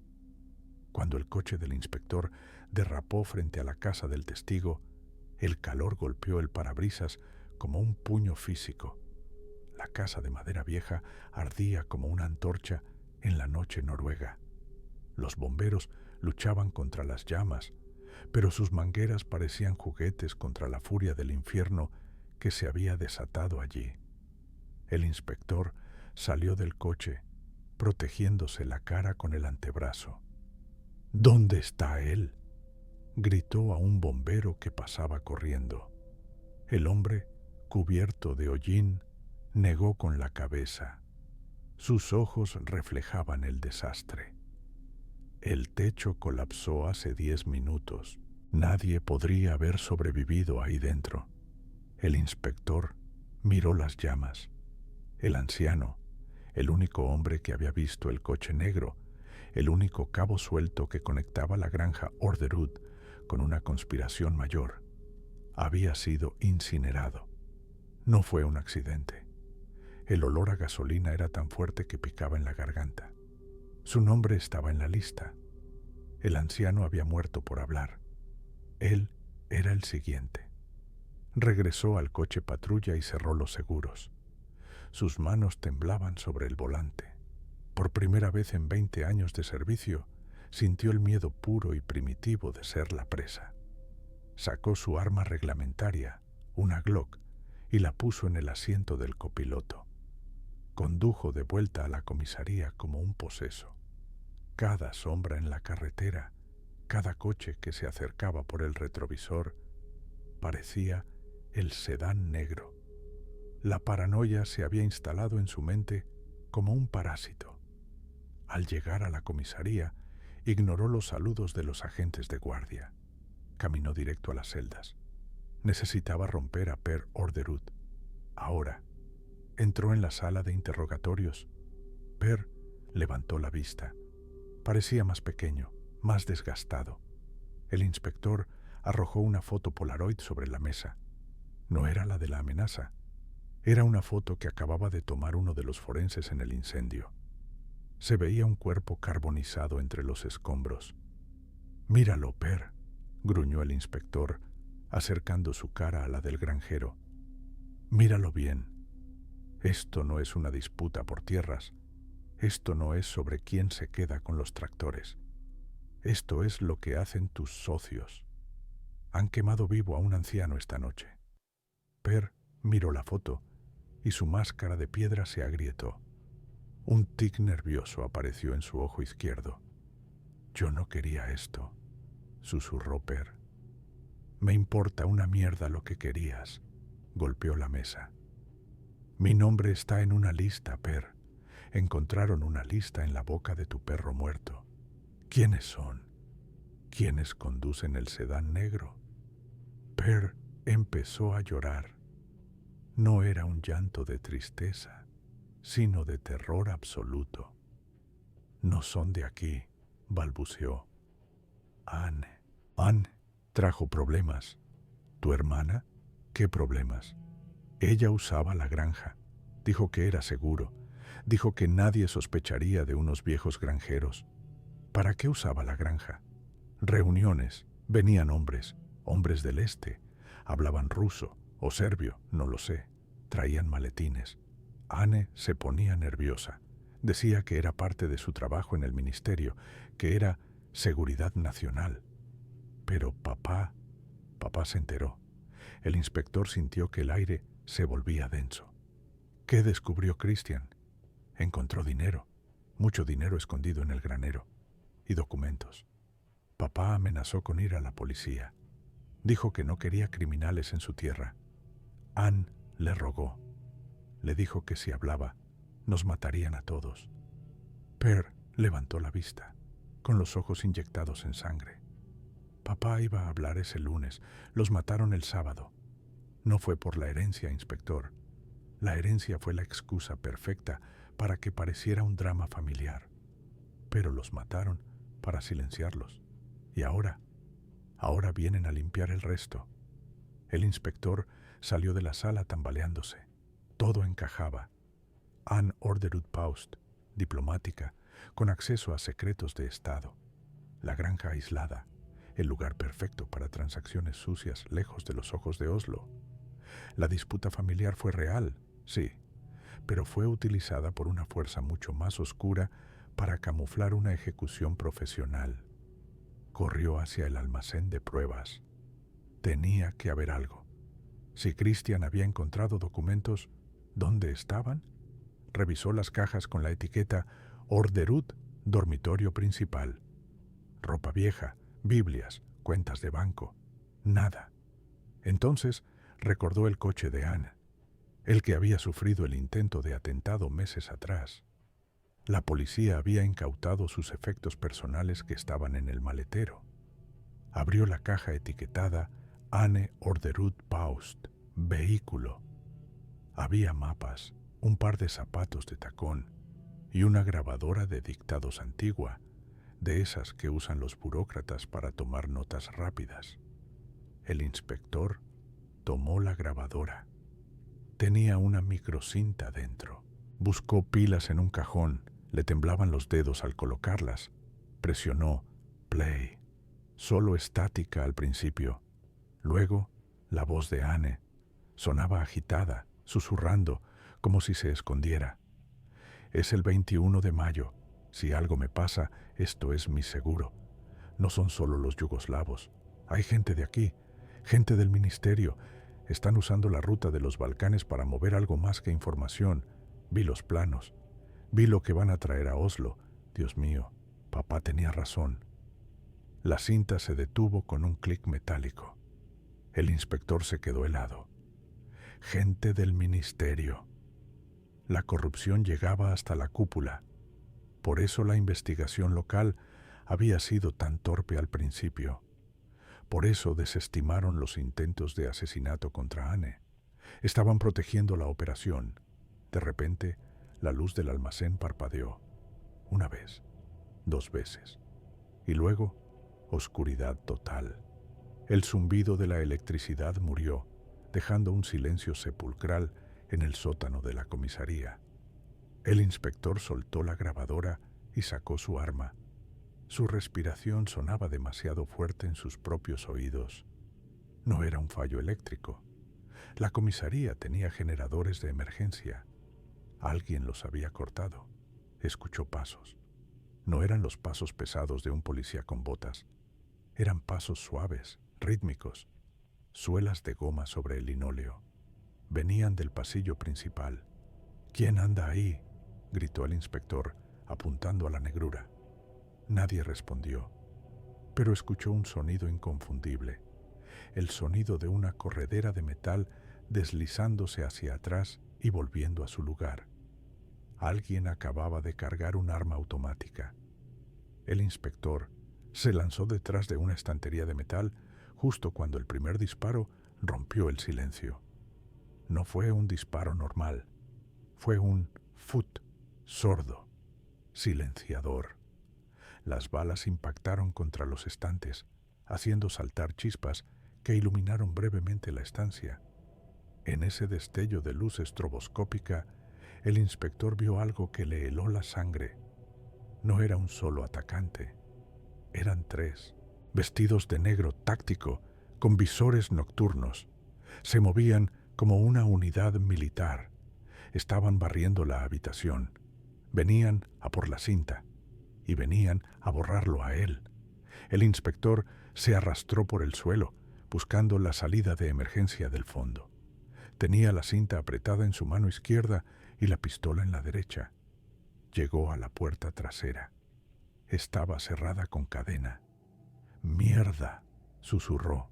Cuando el coche del inspector derrapó frente a la casa del testigo, el calor golpeó el parabrisas como un puño físico. La casa de madera vieja ardía como una antorcha en la noche noruega. Los bomberos luchaban contra las llamas, pero sus mangueras parecían juguetes contra la furia del infierno que se había desatado allí. El inspector salió del coche, protegiéndose la cara con el antebrazo. «¿Dónde está él?», gritó a un bombero que pasaba corriendo. El hombre, cubierto de hollín, negó con la cabeza. Sus ojos reflejaban el desastre. «El techo colapsó hace 10 minutos. Nadie podría haber sobrevivido ahí dentro». El inspector miró las llamas. El anciano, el único hombre que había visto el coche negro, el único cabo suelto que conectaba la granja Orderud con una conspiración mayor, había sido incinerado. No fue un accidente. El olor a gasolina era tan fuerte que picaba en la garganta. Su nombre estaba en la lista. El anciano había muerto por hablar. Él era el siguiente. Regresó al coche patrulla y cerró los seguros. Sus manos temblaban sobre el volante. Por primera vez en 20 años de servicio, sintió el miedo puro y primitivo de ser la presa. Sacó su arma reglamentaria, una Glock, y la puso en el asiento del copiloto. Condujo de vuelta a la comisaría como un poseso. Cada sombra en la carretera, cada coche que se acercaba por el retrovisor, parecía el sedán negro. La paranoia se había instalado en su mente como un parásito. Al llegar a la comisaría, ignoró los saludos de los agentes de guardia. Caminó directo a las celdas. Necesitaba romper a Per Orderud. Ahora, entró en la sala de interrogatorios. Per levantó la vista. Parecía más pequeño, más desgastado. El inspector arrojó una foto Polaroid sobre la mesa. No era la de la amenaza. Era una foto que acababa de tomar uno de los forenses en el incendio. Se veía un cuerpo carbonizado entre los escombros. «Míralo, Per», gruñó el inspector, acercando su cara a la del granjero. «Míralo bien. Esto no es una disputa por tierras. Esto no es sobre quién se queda con los tractores. Esto es lo que hacen tus socios. Han quemado vivo a un anciano esta noche». Per miró la foto y su máscara de piedra se agrietó. Un tic nervioso apareció en su ojo izquierdo. «Yo no quería esto», susurró Per. «Me importa una mierda lo que querías», golpeó la mesa. «Mi nombre está en una lista, Per. Encontraron una lista en la boca de tu perro muerto. ¿Quiénes son? ¿Quiénes conducen el sedán negro?» Per empezó a llorar. No era un llanto de tristeza, sino de terror absoluto. No son de aquí, balbuceó. Anne. Anne trajo problemas. ¿Tu hermana? ¿Qué problemas? Ella usaba la granja. Dijo que era seguro. Dijo que nadie sospecharía de unos viejos granjeros. ¿Para qué usaba la granja? Reuniones. Venían hombres, hombres del este. Hablaban ruso o serbio, no lo sé. Traían maletines. Anne se ponía nerviosa. Decía que era parte de su trabajo en el ministerio, que era seguridad nacional. Pero papá se enteró. El inspector sintió que el aire se volvía denso. ¿Qué descubrió Christian? Encontró dinero, mucho dinero escondido en el granero, y documentos. Papá amenazó con ir a la policía. Dijo que no quería criminales en su tierra. Anne le rogó. Le dijo que si hablaba, nos matarían a todos. Per levantó la vista, con los ojos inyectados en sangre. Papá iba a hablar ese lunes. Los mataron el sábado. No fue por la herencia, inspector. La herencia fue la excusa perfecta para que pareciera un drama familiar. Pero los mataron para silenciarlos. Y ahora vienen a limpiar el resto. El inspector salió de la sala tambaleándose. Todo encajaba. Anne Orderud Paust, diplomática, con acceso a secretos de Estado. La granja aislada, el lugar perfecto para transacciones sucias lejos de los ojos de Oslo. La disputa familiar fue real, sí, pero fue utilizada por una fuerza mucho más oscura para camuflar una ejecución profesional. Corrió hacia el almacén de pruebas. Tenía que haber algo. Si Christian había encontrado documentos, ¿dónde estaban? Revisó las cajas con la etiqueta Orderud, dormitorio principal. Ropa vieja, Biblias, cuentas de banco. Nada. Entonces recordó el coche de Anne, el que había sufrido el intento de atentado meses atrás. La policía había incautado sus efectos personales que estaban en el maletero. Abrió la caja etiquetada Anne Orderud Paust, vehículo. Había mapas, un par de zapatos de tacón y una grabadora de dictados antigua, de esas que usan los burócratas para tomar notas rápidas. El inspector tomó la grabadora. Tenía una microcinta dentro. Buscó pilas en un cajón. Le temblaban los dedos al colocarlas. Presionó play. Solo estática al principio. Luego, la voz de Anne sonaba agitada, susurrando, como si se escondiera. Es el 21 de mayo. Si algo me pasa, esto es mi seguro. No son solo los yugoslavos. Hay gente de aquí, gente del ministerio. Están usando la ruta de los Balcanes para mover algo más que información. Vi los planos. Vi lo que van a traer a Oslo. Dios mío, papá tenía razón. La cinta se detuvo con un clic metálico. El inspector se quedó helado. Gente del ministerio. La corrupción llegaba hasta la cúpula. Por eso la investigación local había sido tan torpe al principio. Por eso desestimaron los intentos de asesinato contra Anne. Estaban protegiendo la operación. De repente, la luz del almacén parpadeó. Una vez, 2 veces. Y luego, oscuridad total. El zumbido de la electricidad murió, dejando un silencio sepulcral en el sótano de la comisaría. El inspector soltó la grabadora y sacó su arma. Su respiración sonaba demasiado fuerte en sus propios oídos. No era un fallo eléctrico. La comisaría tenía generadores de emergencia. Alguien los había cortado. Escuchó pasos. No eran los pasos pesados de un policía con botas. Eran pasos suaves, rítmicos, suelas de goma sobre el linóleo. Venían del pasillo principal. «¿Quién anda ahí?», gritó el inspector, apuntando a la negrura. Nadie respondió, pero escuchó un sonido inconfundible, el sonido de una corredera de metal deslizándose hacia atrás y volviendo a su lugar. Alguien acababa de cargar un arma automática. El inspector se lanzó detrás de una estantería de metal justo cuando el primer disparo rompió el silencio. No fue un disparo normal, fue un fut sordo, silenciador. Las balas impactaron contra los estantes, haciendo saltar chispas que iluminaron brevemente la estancia. En ese destello de luz estroboscópica, el inspector vio algo que le heló la sangre. No era un solo atacante, eran 3, vestidos de negro táctico, con visores nocturnos. Se movían como una unidad militar. Estaban barriendo la habitación. Venían a por la cinta y venían a borrarlo a él. El inspector se arrastró por el suelo, buscando la salida de emergencia del fondo. Tenía la cinta apretada en su mano izquierda y la pistola en la derecha. Llegó a la puerta trasera. Estaba cerrada con cadena. «¡Mierda!», susurró.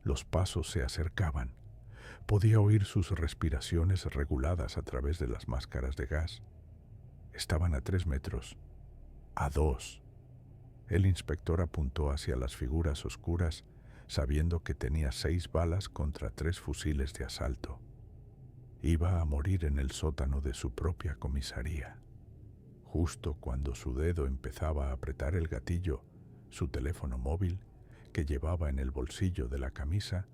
Los pasos se acercaban. Podía oír sus respiraciones reguladas a través de las máscaras de gas. Estaban a 3 metros, a 2. El inspector apuntó hacia las figuras oscuras, sabiendo que tenía 6 balas contra 3 fusiles de asalto. Iba a morir en el sótano de su propia comisaría. Justo cuando su dedo empezaba a apretar el gatillo, su teléfono móvil, que llevaba en el bolsillo de la camisa,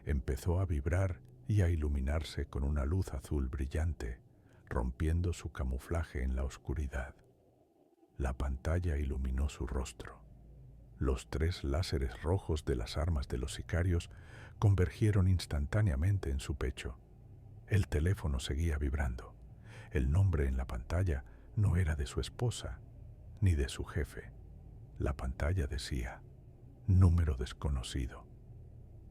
empezó a vibrar y a iluminarse con una luz azul brillante, rompiendo su camuflaje en la oscuridad. La pantalla iluminó su rostro. Los 3 láseres rojos de las armas de los sicarios convergieron instantáneamente en su pecho. El teléfono seguía vibrando. El nombre en la pantalla no era de su esposa, ni de su jefe. La pantalla decía, número desconocido.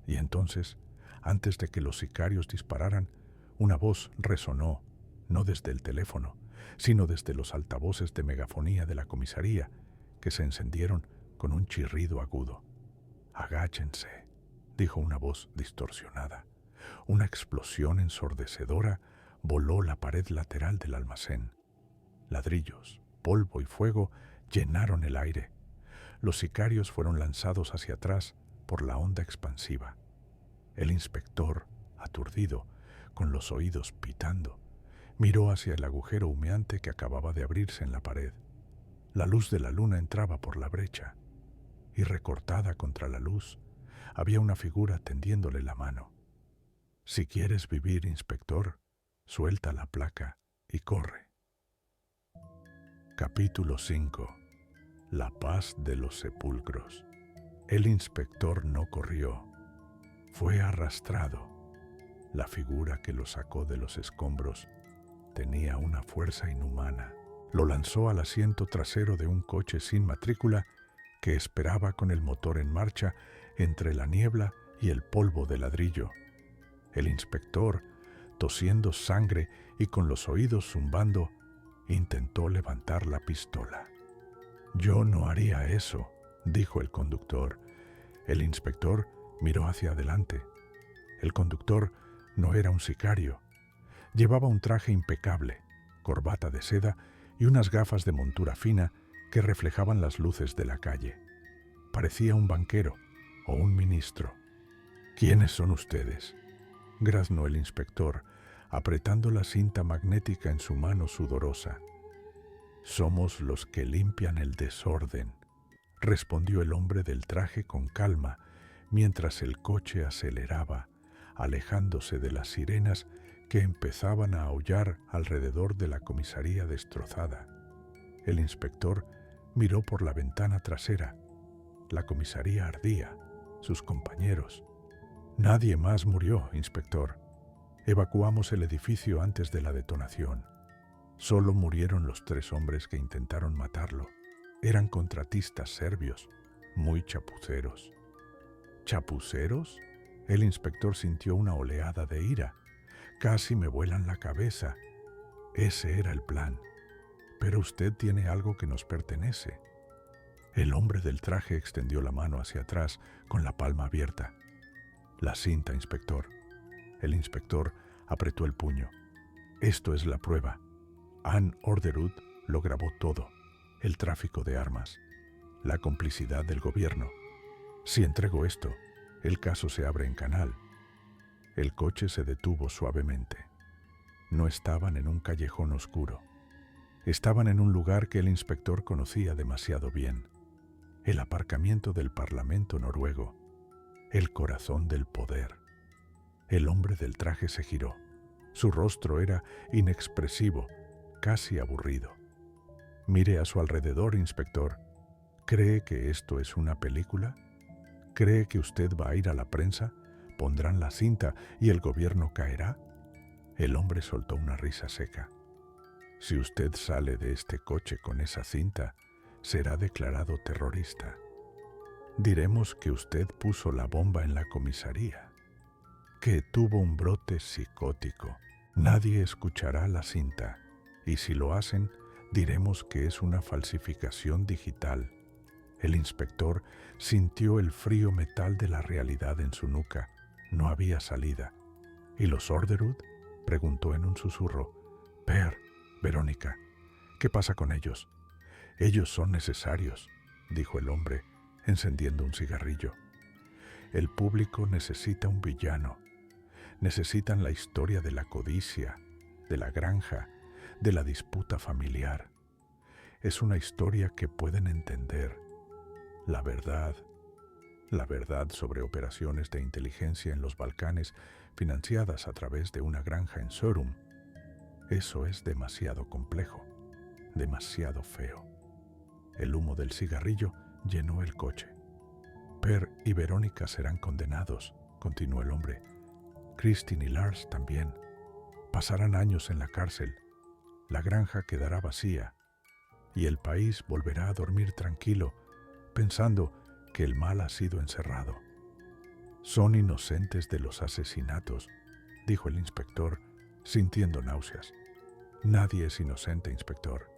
Y entonces, antes de que los sicarios dispararan, una voz resonó, no desde el teléfono, sino desde los altavoces de megafonía de la comisaría, que se encendieron con un chirrido agudo. «Agáchense», dijo una voz distorsionada. Una explosión ensordecedora voló la pared lateral del almacén. Ladrillos, polvo y fuego llenaron el aire. Los sicarios fueron lanzados hacia atrás por la onda expansiva. El inspector, aturdido, con los oídos pitando, miró hacia el agujero humeante que acababa de abrirse en la pared. La luz de la luna entraba por la brecha, y recortada contra la luz había una figura tendiéndole la mano. «Si quieres vivir, inspector, suelta la placa y corre». Capítulo 5. La paz de los sepulcros. El inspector no corrió. Fue arrastrado. La figura que lo sacó de los escombros tenía una fuerza inhumana. Lo lanzó al asiento trasero de un coche sin matrícula que esperaba con el motor en marcha entre la niebla y el polvo de ladrillo. El inspector, tosiendo sangre y con los oídos zumbando, intentó levantar la pistola. «Yo no haría eso», dijo el conductor. El inspector miró hacia adelante. El conductor no era un sicario. Llevaba un traje impecable, corbata de seda y unas gafas de montura fina que reflejaban las luces de la calle. Parecía un banquero o un ministro. «¿Quiénes son ustedes?», graznó el inspector, apretando la cinta magnética en su mano sudorosa. «Somos los que limpian el desorden», respondió el hombre del traje con calma, mientras el coche aceleraba, alejándose de las sirenas que empezaban a aullar alrededor de la comisaría destrozada. El inspector miró por la ventana trasera. La comisaría ardía, sus compañeros. «Nadie más murió, inspector. Evacuamos el edificio antes de la detonación. Solo murieron los 3 hombres que intentaron matarlo. Eran contratistas serbios, muy chapuceros». «¿Chapuceros?». El inspector sintió una oleada de ira. «Casi me vuelan la cabeza. Ese era el plan. Pero usted tiene algo que nos pertenece». El hombre del traje extendió la mano hacia atrás con la palma abierta. «La cinta, inspector». El inspector apretó el puño. «Esto es la prueba. Ann Orderud lo grabó todo. El tráfico de armas, la complicidad del gobierno. Si entrego esto, el caso se abre en canal». El coche se detuvo suavemente. No estaban en un callejón oscuro. Estaban en un lugar que el inspector conocía demasiado bien. El aparcamiento del Parlamento noruego. El corazón del poder. El hombre del traje se giró. Su rostro era inexpresivo, casi aburrido. Mire a su alrededor, inspector. ¿Cree que esto es una película? ¿Cree que usted va a ir a la prensa? ¿Pondrán la cinta y el gobierno caerá? El hombre soltó una risa seca. Si usted sale de este coche con esa cinta, será declarado terrorista. Diremos que usted puso la bomba en la comisaría, que tuvo un brote psicótico. Nadie escuchará la cinta, y si lo hacen, diremos que es una falsificación digital. El inspector sintió el frío metal de la realidad en su nuca. No había salida. ¿Y los Orderud?, preguntó en un susurro. Per, Verónica, ¿qué pasa con ellos? Ellos son necesarios, dijo el hombre, encendiendo un cigarrillo. El público necesita un villano. Necesitan la historia de la codicia, de la granja, de la disputa familiar. Es una historia que pueden entender. La verdad sobre operaciones de inteligencia en los Balcanes financiadas a través de una granja en Sørum. Eso es demasiado complejo, demasiado feo. El humo del cigarrillo llenó el coche. Per y Verónica serán condenados, continuó el hombre. Kristin y Lars también. Pasarán años en la cárcel. La granja quedará vacía y el país volverá a dormir tranquilo, pensando que el mal ha sido encerrado. Son inocentes de los asesinatos, dijo el inspector, sintiendo náuseas. Nadie es inocente, inspector.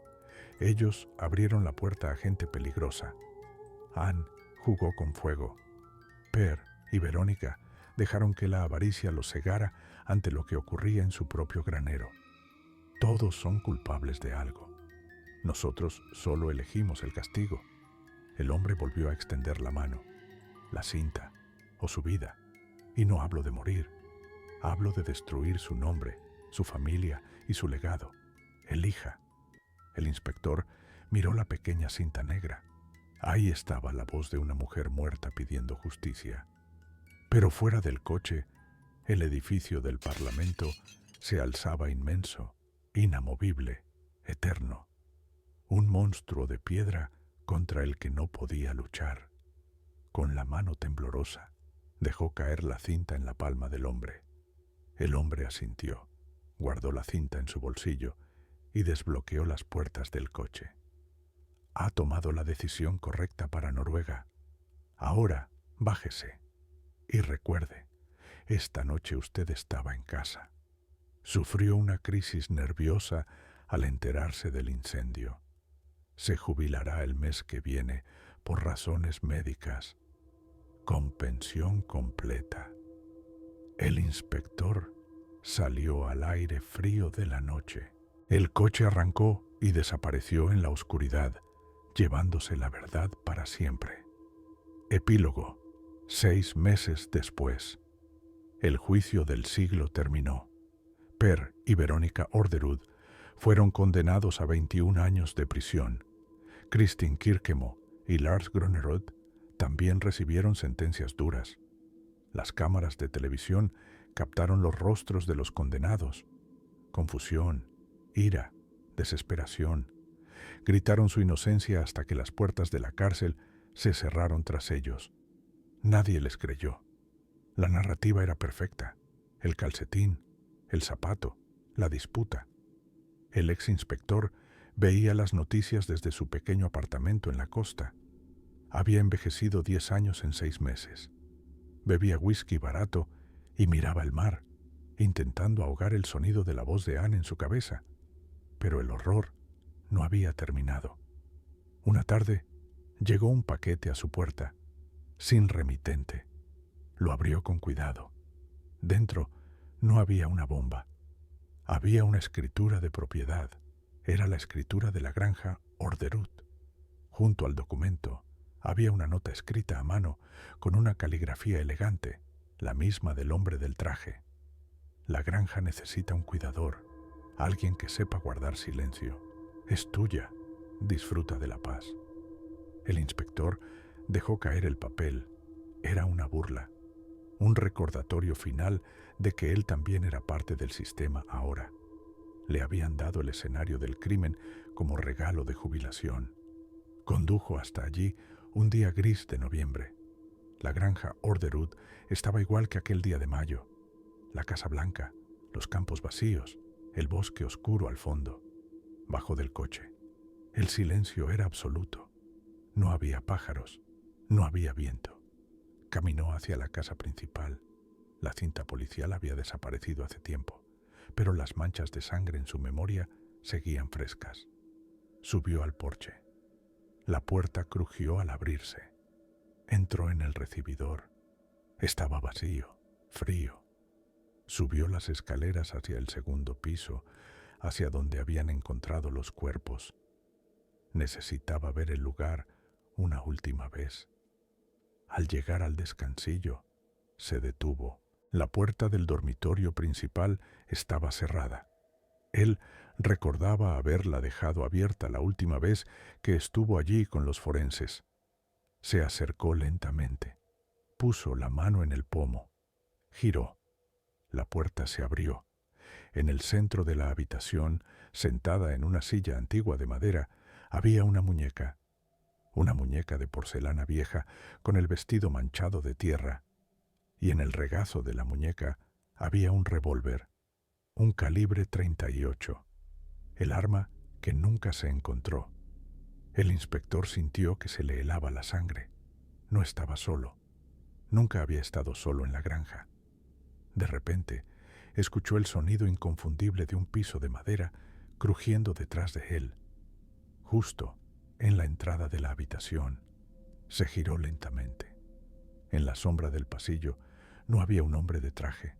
Ellos abrieron la puerta a gente peligrosa. Anne jugó con fuego. Per y Verónica dejaron que la avaricia los cegara ante lo que ocurría en su propio granero. Todos son culpables de algo. Nosotros solo elegimos el castigo. El hombre volvió a extender la mano. La cinta, o su vida. Y no hablo de morir. Hablo de destruir su nombre, su familia y su legado. Elija. El inspector miró la pequeña cinta negra. Ahí estaba la voz de una mujer muerta pidiendo justicia. Pero fuera del coche, el edificio del Parlamento se alzaba inmenso, inamovible, eterno. Un monstruo de piedra contra el que no podía luchar. Con la mano temblorosa, dejó caer la cinta en la palma del hombre. El hombre asintió, guardó la cinta en su bolsillo y desbloqueó las puertas del coche. Ha tomado la decisión correcta para Noruega. Ahora, bájese. Y recuerde, esta noche usted estaba en casa. Sufrió una crisis nerviosa al enterarse del incendio. Se jubilará el mes que viene por razones médicas, con pensión completa. El inspector salió al aire frío de la noche. El coche arrancó y desapareció en la oscuridad, llevándose la verdad para siempre. Epílogo. 6 meses después. El juicio del siglo terminó. Per y Verónica Orderud fueron condenados a 21 años de prisión. Kristin Kirkemo y Lars Grønnerud también recibieron sentencias duras. Las cámaras de televisión captaron los rostros de los condenados. Confusión, ira, desesperación. Gritaron su inocencia hasta que las puertas de la cárcel se cerraron tras ellos. Nadie les creyó. La narrativa era perfecta. El calcetín, el zapato, la disputa. El ex inspector veía las noticias desde su pequeño apartamento en la costa. Había envejecido 10 años en 6 meses. Bebía whisky barato y miraba el mar, intentando ahogar el sonido de la voz de Anne en su cabeza. Pero el horror no había terminado. Una tarde llegó un paquete a su puerta, sin remitente. Lo abrió con cuidado. Dentro no había una bomba. Había una escritura de propiedad. Era la escritura de la granja Orderud. Junto al documento había una nota escrita a mano con una caligrafía elegante, la misma del hombre del traje. La granja necesita un cuidador, alguien que sepa guardar silencio. Es tuya. Disfruta de la paz. El inspector dejó caer el papel. Era una burla, un recordatorio final de que él también era parte del sistema ahora. Le habían dado el escenario del crimen como regalo de jubilación. Condujo hasta allí un día gris de noviembre. La granja Orderud estaba igual que aquel día de mayo. La casa blanca, los campos vacíos, el bosque oscuro al fondo. Bajó del coche. El silencio era absoluto. No había pájaros, no había viento. Caminó hacia la casa principal. La cinta policial había desaparecido hace tiempo, pero las manchas de sangre en su memoria seguían frescas. Subió al porche. La puerta crujió al abrirse. Entró en el recibidor. Estaba vacío, frío. Subió las escaleras hacia el segundo piso, hacia donde habían encontrado los cuerpos. Necesitaba ver el lugar una última vez. Al llegar al descansillo, se detuvo. La puerta del dormitorio principal estaba cerrada. Él recordaba haberla dejado abierta la última vez que estuvo allí con los forenses. Se acercó lentamente. Puso la mano en el pomo. Giró. La puerta se abrió. En el centro de la habitación, sentada en una silla antigua de madera, había una muñeca de porcelana vieja con el vestido manchado de tierra, y en el regazo de la muñeca había un revólver, un calibre 38, el arma que nunca se encontró. El inspector sintió que se le helaba la sangre. No estaba solo. Nunca había estado solo en la granja. De repente, escuchó el sonido inconfundible de un piso de madera crujiendo detrás de él. Justo en la entrada de la habitación, se giró lentamente. En la sombra del pasillo no había un hombre de traje,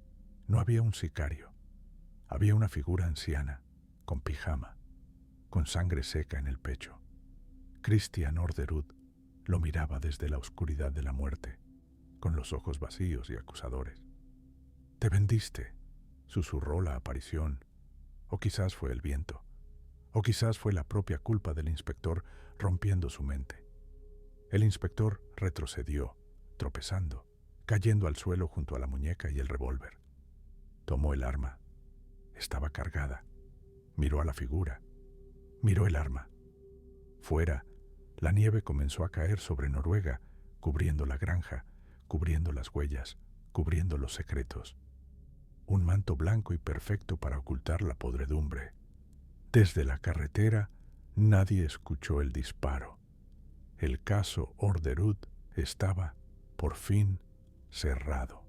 no había un sicario. Había una figura anciana, con pijama, con sangre seca en el pecho. Christian Orderud lo miraba desde la oscuridad de la muerte, con los ojos vacíos y acusadores. «Te vendiste», susurró la aparición, o quizás fue el viento. O quizás fue la propia culpa del inspector rompiendo su mente. El inspector retrocedió, tropezando, cayendo al suelo junto a la muñeca y el revólver. Tomó el arma. Estaba cargada. Miró a la figura. Miró el arma. Fuera, la nieve comenzó a caer sobre Noruega, cubriendo la granja, cubriendo las huellas, cubriendo los secretos. Un manto blanco y perfecto para ocultar la podredumbre. Desde la carretera nadie escuchó el disparo. El caso Orderud estaba, por fin, cerrado.